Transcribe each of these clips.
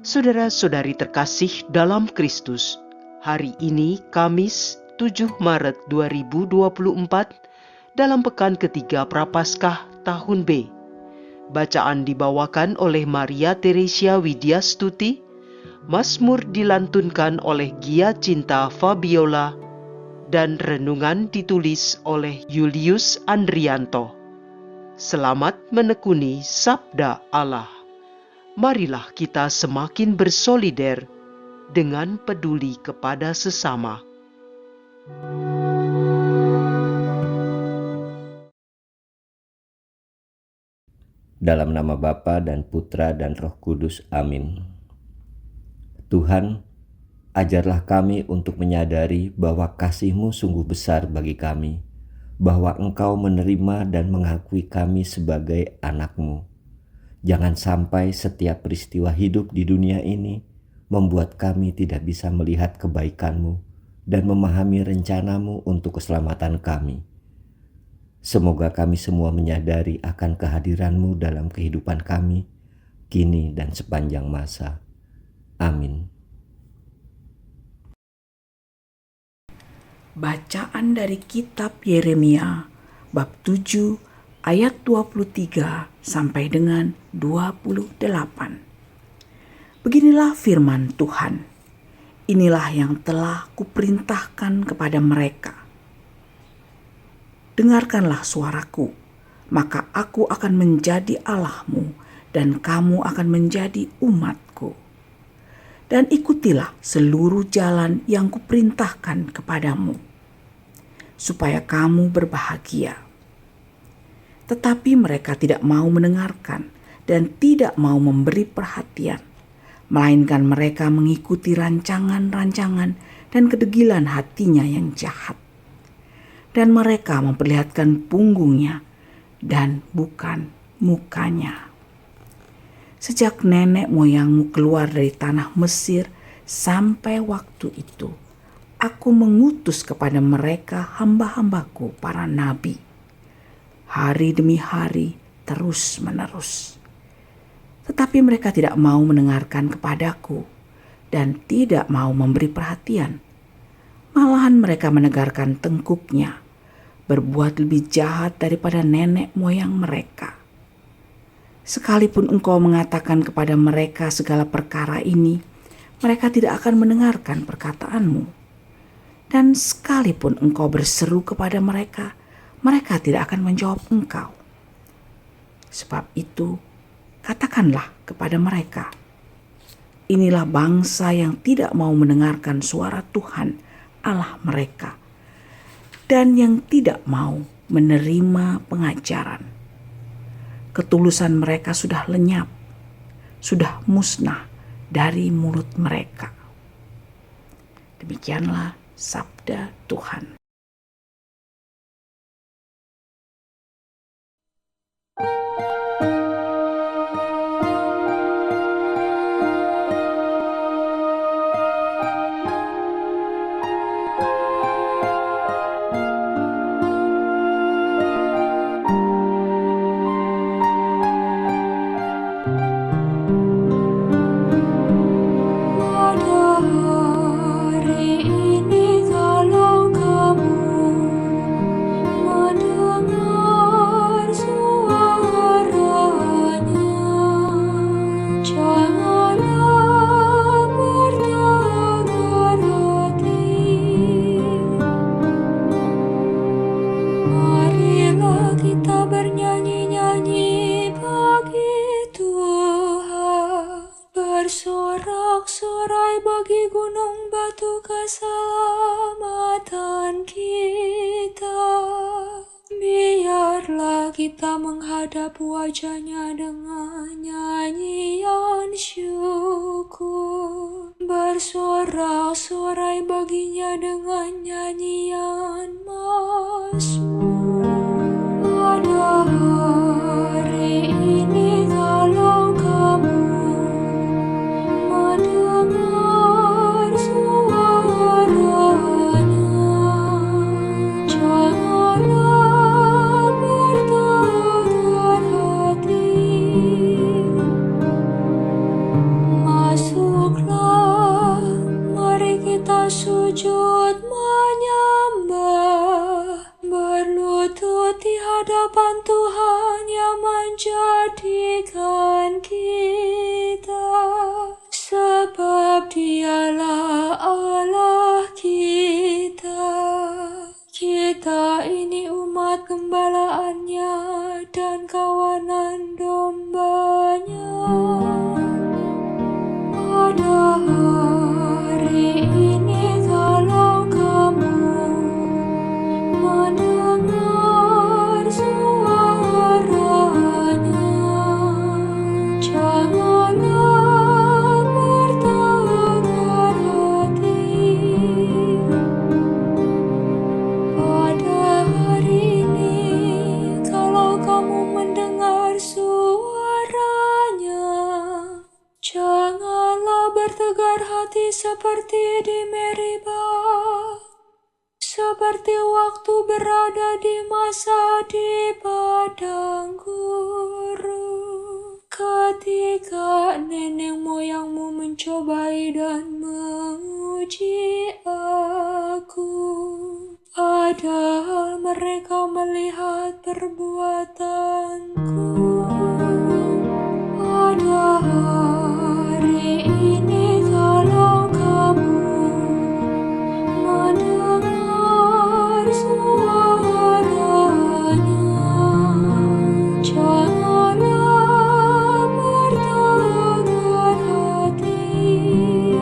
Saudara-saudari terkasih dalam Kristus, hari ini Kamis 7 Maret 2024 dalam pekan ketiga Prapaskah tahun B. Bacaan dibawakan oleh Maria Teresia Widyastuti, Mazmur dilantunkan oleh Gia Cinta Fabiola, dan renungan ditulis oleh Julius Andrianto. Selamat menekuni Sabda Allah. Marilah kita semakin bersolider dengan peduli kepada sesama. Dalam nama Bapa dan Putra dan Roh Kudus. Amin. Tuhan, ajarlah kami untuk menyadari bahwa kasih-Mu sungguh besar bagi kami, bahwa Engkau menerima dan mengakui kami sebagai anak-Mu. Jangan sampai setiap peristiwa hidup di dunia ini membuat kami tidak bisa melihat kebaikan-Mu dan memahami rencana-Mu untuk keselamatan kami. Semoga kami semua menyadari akan kehadiran-Mu dalam kehidupan kami, kini dan sepanjang masa. Amin. Bacaan dari kitab Yeremia bab 7 ayat 23 sampai dengan 28. Beginilah firman Tuhan. Inilah yang telah kuperintahkan kepada mereka. Dengarkanlah suaraku, maka aku akan menjadi Allahmu dan kamu akan menjadi umatku. Dan ikutilah seluruh jalan yang kuperintahkan kepadamu, supaya kamu berbahagia. Tetapi mereka tidak mau mendengarkan dan tidak mau memberi perhatian, melainkan mereka mengikuti rancangan-rancangan dan kedegilan hatinya yang jahat. Dan mereka memperlihatkan punggungnya dan bukan mukanya. Sejak nenek moyangmu keluar dari tanah Mesir sampai waktu itu, aku mengutus kepada mereka hamba-hambaku para nabi, hari demi hari terus menerus. Tetapi mereka tidak mau mendengarkan kepadaku dan tidak mau memberi perhatian. Malahan mereka menegarkan tengkuknya, berbuat lebih jahat daripada nenek moyang mereka. Sekalipun engkau mengatakan kepada mereka segala perkara ini, mereka tidak akan mendengarkan perkataanmu. Dan sekalipun engkau berseru kepada mereka, mereka tidak akan menjawab engkau. Sebab itu, katakanlah kepada mereka, inilah bangsa yang tidak mau mendengarkan suara Tuhan Allah mereka, dan yang tidak mau menerima pengajaran. Ketulusan mereka sudah lenyap, sudah musnah dari mulut mereka. Demikianlah sabda Tuhan. Bersorak-sorai bagi gunung batu keselamatan kita. Biarlah kita menghadap wajah-Nya dengan nyanyian syukur. Bersorak-sorai bagi-Nya dengan nyanyian mazmur. Pada hari ini kalau kamu mendengar suara-Nya, janganlah bertekad hati. Masuk hadapan Tuhan yang menjadikan kita, sebab Dialah Allah kita. Kita ini umat gembalaannya dan kawanan dombanya. Pada hari ini kalau kamu mendengar suaranya, janganlah bertekar hati. Pada hari ini kalau kamu mendengar suaranya, janganlah bertegar hati seperti di Meribah, seperti waktu berada di masa di padang gurun, ketika nenek moyangmu mencobai dan menguji aku, padahal mereka melihat perbuatanku. Pada hari ini kalau kamu mendengar suaranya, janganlah bertekar hati.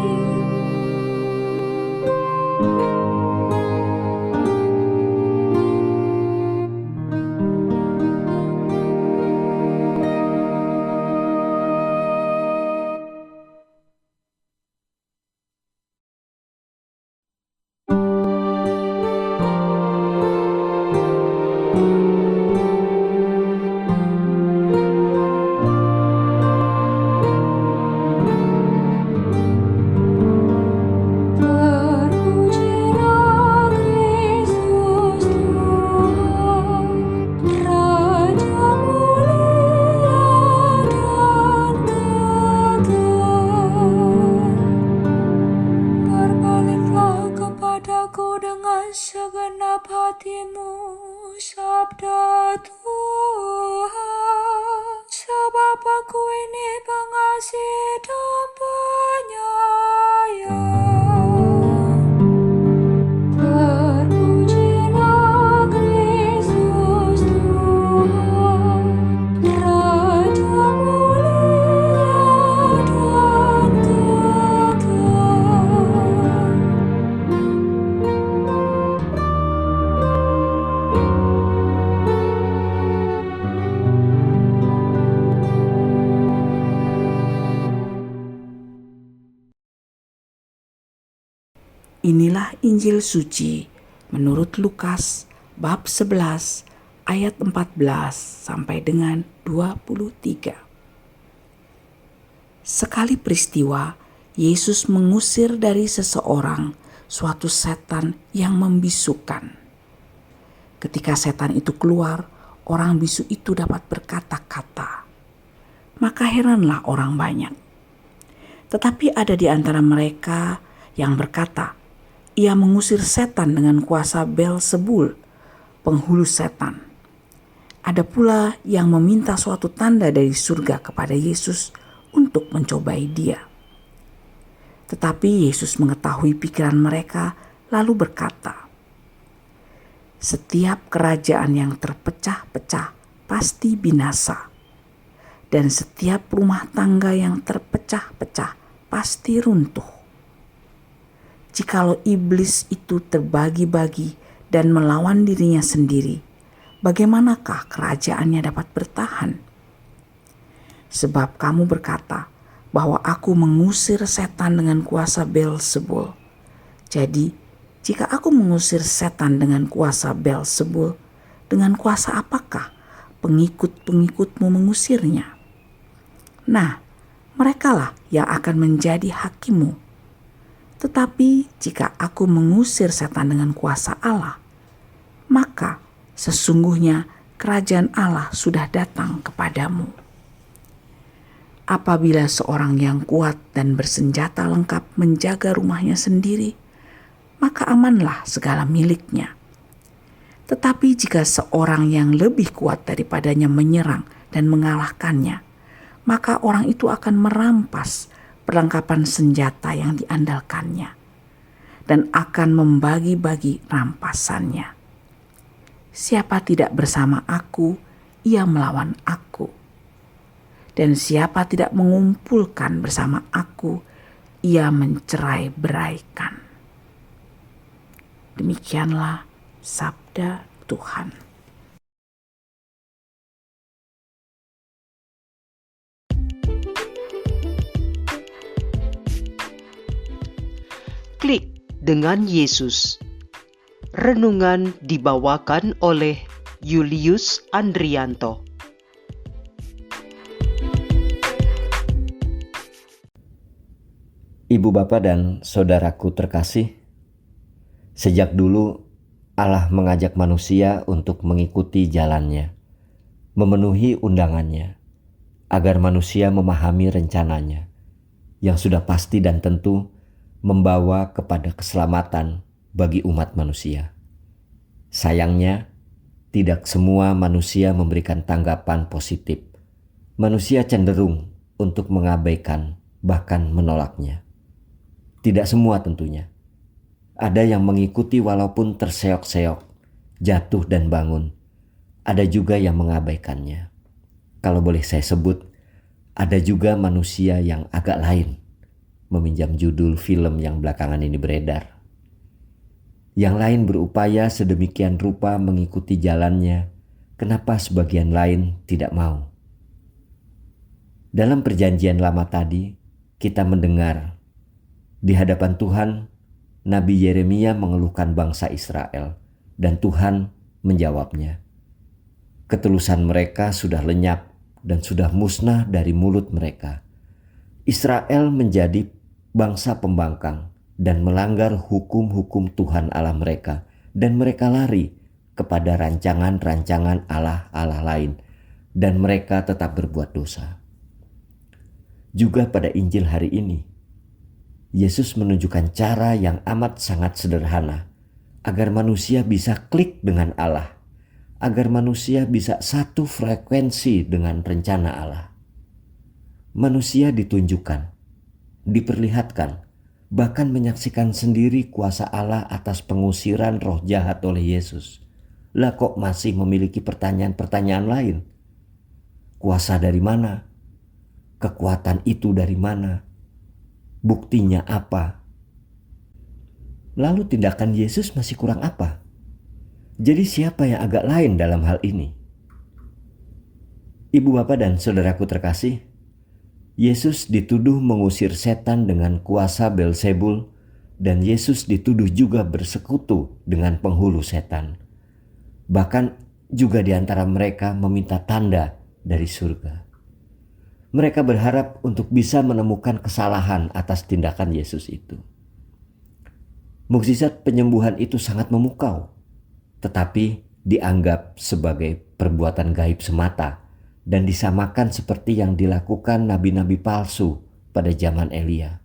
Terpujilah Kristus Tuhan, Raja mulia dan kekal. Berbaliklah kepadaku dengan segenap hatimu, sabda Tuhan, sebab aku ini pengasih dan penyayang. Terpujilah Kristus Tuhan, Raja mulia dan kekal. Inilah Injil suci menurut Lukas bab 11 ayat 14 sampai dengan 23. Sekali peristiwa, Yesus mengusir dari seseorang suatu setan yang membisukan. Ketika setan itu keluar, orang bisu itu dapat berkata-kata. Maka heranlah orang banyak. Tetapi ada di antara mereka yang berkata, ia mengusir setan dengan kuasa Beelzebul, penghulu setan. Ada pula yang meminta suatu tanda dari surga kepada Yesus untuk mencobai dia. Tetapi Yesus mengetahui pikiran mereka, lalu berkata, setiap kerajaan yang terpecah-pecah pasti binasa, dan setiap rumah tangga yang terpecah-pecah pasti runtuh. Jikalau iblis itu terbagi-bagi dan melawan dirinya sendiri, bagaimanakah kerajaannya dapat bertahan? Sebab kamu berkata bahwa aku mengusir setan dengan kuasa Beelzebul. Jadi, jika aku mengusir setan dengan kuasa Beelzebul, dengan kuasa apakah pengikut-pengikutmu mengusirnya? Nah, merekalah yang akan menjadi hakimmu. Tetapi jika aku mengusir setan dengan kuasa Allah, maka sesungguhnya kerajaan Allah sudah datang kepadamu. Apabila seorang yang kuat dan bersenjata lengkap menjaga rumahnya sendiri, maka amanlah segala miliknya. Tetapi jika seorang yang lebih kuat daripadanya menyerang dan mengalahkannya, maka orang itu akan merampas perlengkapan senjata yang diandalkannya dan akan membagi-bagi rampasannya. Siapa tidak bersama aku, ia melawan aku. Dan siapa tidak mengumpulkan bersama aku, ia mencerai-beraikan. Demikianlah sabda Tuhan. Klik dengan Yesus. Renungan dibawakan oleh Julius Andrianto. Ibu bapa dan saudaraku terkasih, sejak dulu Allah mengajak manusia untuk mengikuti jalannya, memenuhi undangannya, agar manusia memahami rencananya, yang sudah pasti dan tentu membawa kepada keselamatan bagi umat manusia. Sayangnya, tidak semua manusia memberikan tanggapan positif. Manusia cenderung untuk mengabaikan, bahkan menolaknya. Tidak semua tentunya. Ada yang mengikuti walaupun terseok-seok, jatuh dan bangun. Ada juga yang mengabaikannya. Kalau boleh saya sebut, ada juga manusia yang agak lain, meminjam judul film yang belakangan ini beredar. Yang lain berupaya sedemikian rupa mengikuti jalannya, kenapa sebagian lain tidak mau? Dalam perjanjian lama tadi, kita mendengar di hadapan Tuhan, Nabi Yeremia mengeluhkan bangsa Israel, dan Tuhan menjawabnya. Ketulusan mereka sudah lenyap dan sudah musnah dari mulut mereka. Israel menjadi bangsa pembangkang dan melanggar hukum-hukum Tuhan Allah mereka, dan mereka lari kepada rancangan-rancangan Allah-Allah lain, dan mereka tetap berbuat dosa. Juga pada Injil hari ini, Yesus menunjukkan cara yang amat sangat sederhana agar manusia bisa klik dengan Allah, agar manusia bisa satu frekuensi dengan rencana Allah. Manusia ditunjukkan, diperlihatkan, bahkan menyaksikan sendiri kuasa Allah atas pengusiran roh jahat oleh Yesus. Lah kok masih memiliki pertanyaan-pertanyaan lain? Kuasa dari mana? Kekuatan itu dari mana? Buktinya apa? Lalu tindakan Yesus masih kurang apa? Jadi siapa yang agak lain dalam hal ini? Ibu bapak dan saudaraku terkasih, Yesus dituduh mengusir setan dengan kuasa Beelzebul, dan Yesus dituduh juga bersekutu dengan penghulu setan. Bahkan juga di antara mereka meminta tanda dari surga. Mereka berharap untuk bisa menemukan kesalahan atas tindakan Yesus itu. Mukjizat penyembuhan itu sangat memukau, tetapi dianggap sebagai perbuatan gaib semata dan disamakan seperti yang dilakukan nabi-nabi palsu pada zaman Elia.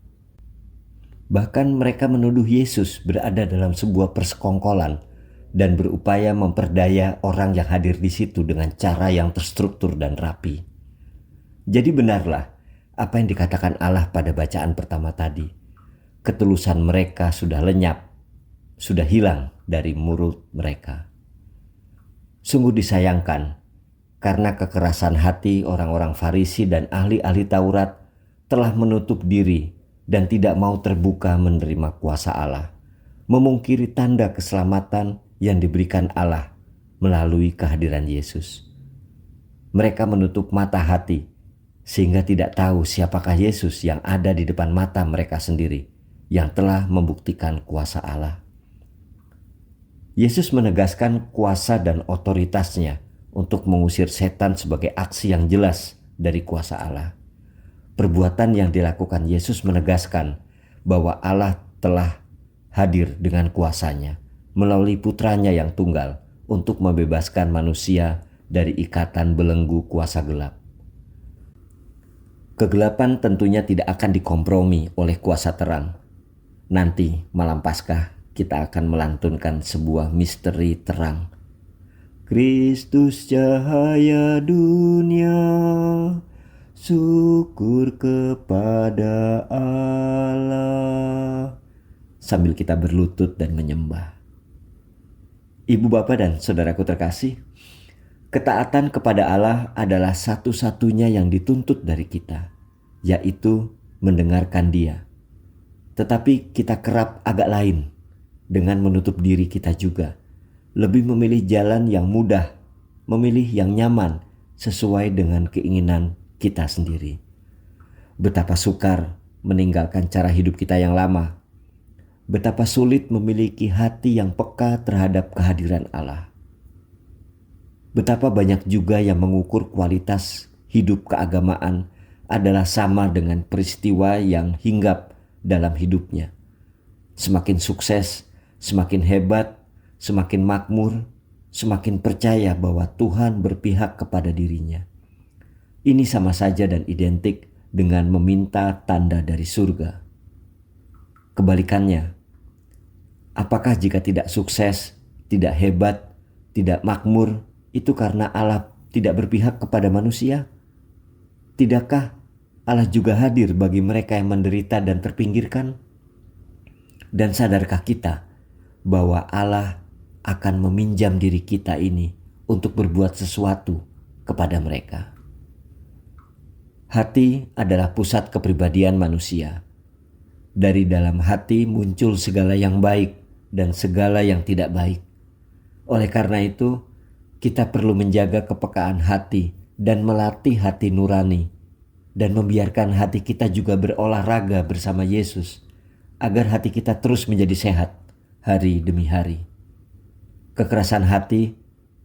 Bahkan mereka menuduh Yesus berada dalam sebuah persekongkolan dan berupaya memperdaya orang yang hadir di situ dengan cara yang terstruktur dan rapi. Jadi benarlah apa yang dikatakan Allah pada bacaan pertama tadi. Ketulusan mereka sudah lenyap, sudah hilang dari mulut mereka. Sungguh disayangkan, karena kekerasan hati orang-orang Farisi dan ahli-ahli Taurat telah menutup diri dan tidak mau terbuka menerima kuasa Allah, memungkiri tanda keselamatan yang diberikan Allah melalui kehadiran Yesus. Mereka menutup mata hati sehingga tidak tahu siapakah Yesus yang ada di depan mata mereka sendiri, yang telah membuktikan kuasa Allah. Yesus menegaskan kuasa dan otoritasnya untuk mengusir setan sebagai aksi yang jelas dari kuasa Allah. Perbuatan yang dilakukan Yesus menegaskan bahwa Allah telah hadir dengan kuasanya melalui putranya yang tunggal untuk membebaskan manusia dari ikatan belenggu kuasa gelap. Kegelapan tentunya tidak akan dikompromi oleh kuasa terang. Nanti malam Paskah kita akan melantunkan sebuah misteri terang Kristus cahaya dunia, syukur kepada Allah. Sambil kita berlutut dan menyembah. Ibu bapa dan saudaraku terkasih, ketaatan kepada Allah adalah satu-satunya yang dituntut dari kita, yaitu mendengarkan Dia. Tetapi kita kerap agak lain dengan menutup diri kita juga, lebih memilih jalan yang mudah, memilih yang nyaman sesuai dengan keinginan kita sendiri. Betapa sukar meninggalkan cara hidup kita yang lama. Betapa sulit memiliki hati yang peka terhadap kehadiran Allah. Betapa banyak juga yang mengukur kualitas hidup keagamaan adalah sama dengan peristiwa yang hinggap dalam hidupnya. Semakin sukses, semakin hebat, semakin makmur, semakin percaya bahwa Tuhan berpihak kepada dirinya. Ini sama saja dan identik dengan meminta tanda dari surga. Kebalikannya, apakah jika tidak sukses, tidak hebat, tidak makmur, itu karena Allah tidak berpihak kepada manusia? Tidakkah Allah juga hadir bagi mereka yang menderita dan terpinggirkan? Dan sadarkah kita bahwa Allah akan meminjam diri kita ini untuk berbuat sesuatu kepada mereka? Hati adalah pusat kepribadian manusia. Dari dalam hati muncul segala yang baik dan segala yang tidak baik. Oleh karena itu, kita perlu menjaga kepekaan hati dan melatih hati nurani, dan membiarkan hati kita juga berolahraga bersama Yesus, agar hati kita terus menjadi sehat hari demi hari. Kekerasan hati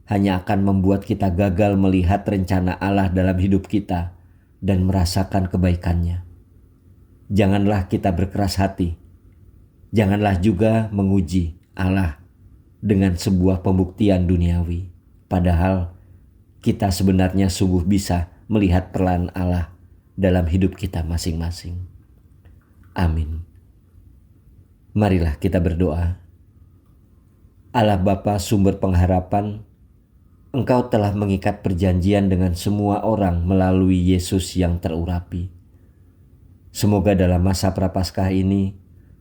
hanya akan membuat kita gagal melihat rencana Allah dalam hidup kita dan merasakan kebaikannya. Janganlah kita berkeras hati. Janganlah juga menguji Allah dengan sebuah pembuktian duniawi. Padahal kita sebenarnya sungguh bisa melihat peran Allah dalam hidup kita masing-masing. Amin. Marilah kita berdoa. Allah Bapa sumber pengharapan, Engkau telah mengikat perjanjian dengan semua orang melalui Yesus yang terurapi. Semoga dalam masa Prapaskah ini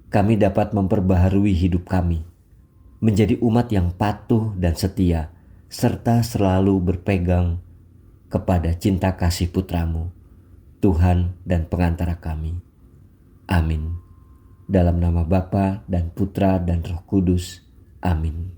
kami dapat memperbaharui hidup kami, menjadi umat yang patuh dan setia, serta selalu berpegang kepada cinta kasih Putra-Mu, Tuhan dan pengantara kami. Amin. Dalam nama Bapa dan Putra dan Roh Kudus. Amin.